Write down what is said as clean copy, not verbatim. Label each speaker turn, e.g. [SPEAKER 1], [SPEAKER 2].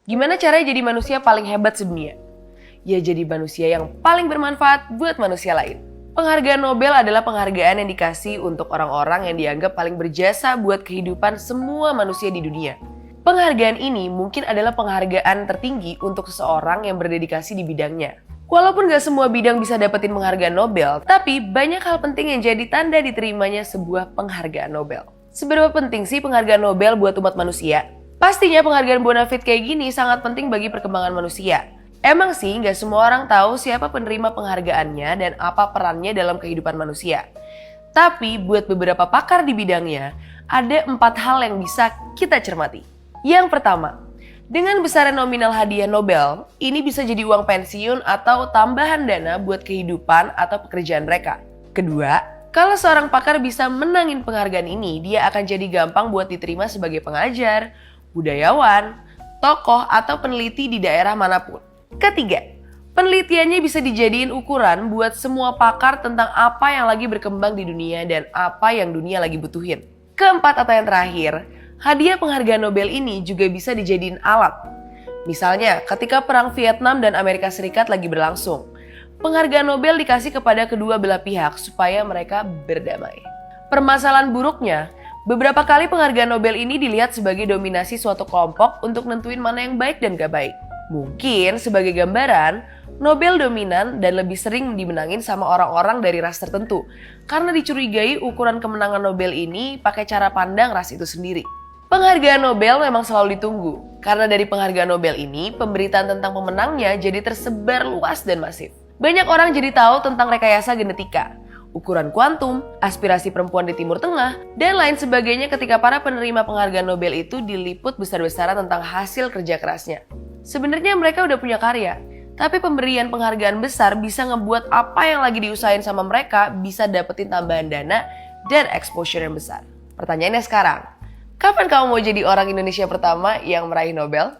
[SPEAKER 1] Gimana caranya jadi manusia paling hebat sedunia? Ya jadi manusia yang paling bermanfaat buat manusia lain. Penghargaan Nobel adalah penghargaan yang dikasih untuk orang-orang yang dianggap paling berjasa buat kehidupan semua manusia di dunia. Penghargaan ini mungkin adalah penghargaan tertinggi untuk seseorang yang berdedikasi di bidangnya. Walaupun gak semua bidang bisa dapetin penghargaan Nobel, tapi banyak hal penting yang jadi tanda diterimanya sebuah penghargaan Nobel. Seberapa penting sih penghargaan Nobel buat umat manusia? Pastinya penghargaan Bonafide kayak gini sangat penting bagi perkembangan manusia. Emang sih gak semua orang tahu siapa penerima penghargaannya dan apa perannya dalam kehidupan manusia. Tapi buat beberapa pakar di bidangnya, ada 4 hal yang bisa kita cermati. Yang pertama, dengan besaran nominal hadiah Nobel, ini bisa jadi uang pensiun atau tambahan dana buat kehidupan atau pekerjaan mereka. Kedua, kalau seorang pakar bisa menangin penghargaan ini, dia akan jadi gampang buat diterima sebagai pengajar, budayawan, tokoh, atau peneliti di daerah manapun. Ketiga, penelitiannya bisa dijadiin ukuran buat semua pakar tentang apa yang lagi berkembang di dunia dan apa yang dunia lagi butuhin. Keempat atau yang terakhir, hadiah penghargaan Nobel ini juga bisa dijadiin alat. Misalnya, ketika perang Vietnam dan Amerika Serikat lagi berlangsung, penghargaan Nobel dikasih kepada kedua belah pihak supaya mereka berdamai. Permasalahan buruknya, beberapa kali penghargaan Nobel ini dilihat sebagai dominasi suatu kelompok untuk nentuin mana yang baik dan gak baik. Mungkin sebagai gambaran, Nobel dominan dan lebih sering dimenangin sama orang-orang dari ras tertentu karena dicurigai ukuran kemenangan Nobel ini pakai cara pandang ras itu sendiri. Penghargaan Nobel memang selalu ditunggu karena dari penghargaan Nobel ini pemberitaan tentang pemenangnya jadi tersebar luas dan masif. Banyak orang jadi tahu tentang rekayasa genetika, ukuran kuantum, aspirasi perempuan di Timur Tengah, dan lain sebagainya ketika para penerima penghargaan Nobel itu diliput besar-besaran tentang hasil kerja kerasnya. Sebenarnya mereka udah punya karya, tapi pemberian penghargaan besar bisa ngebuat apa yang lagi diusahain sama mereka bisa dapetin tambahan dana dan exposure yang besar. Pertanyaannya sekarang, kapan kamu mau jadi orang Indonesia pertama yang meraih Nobel?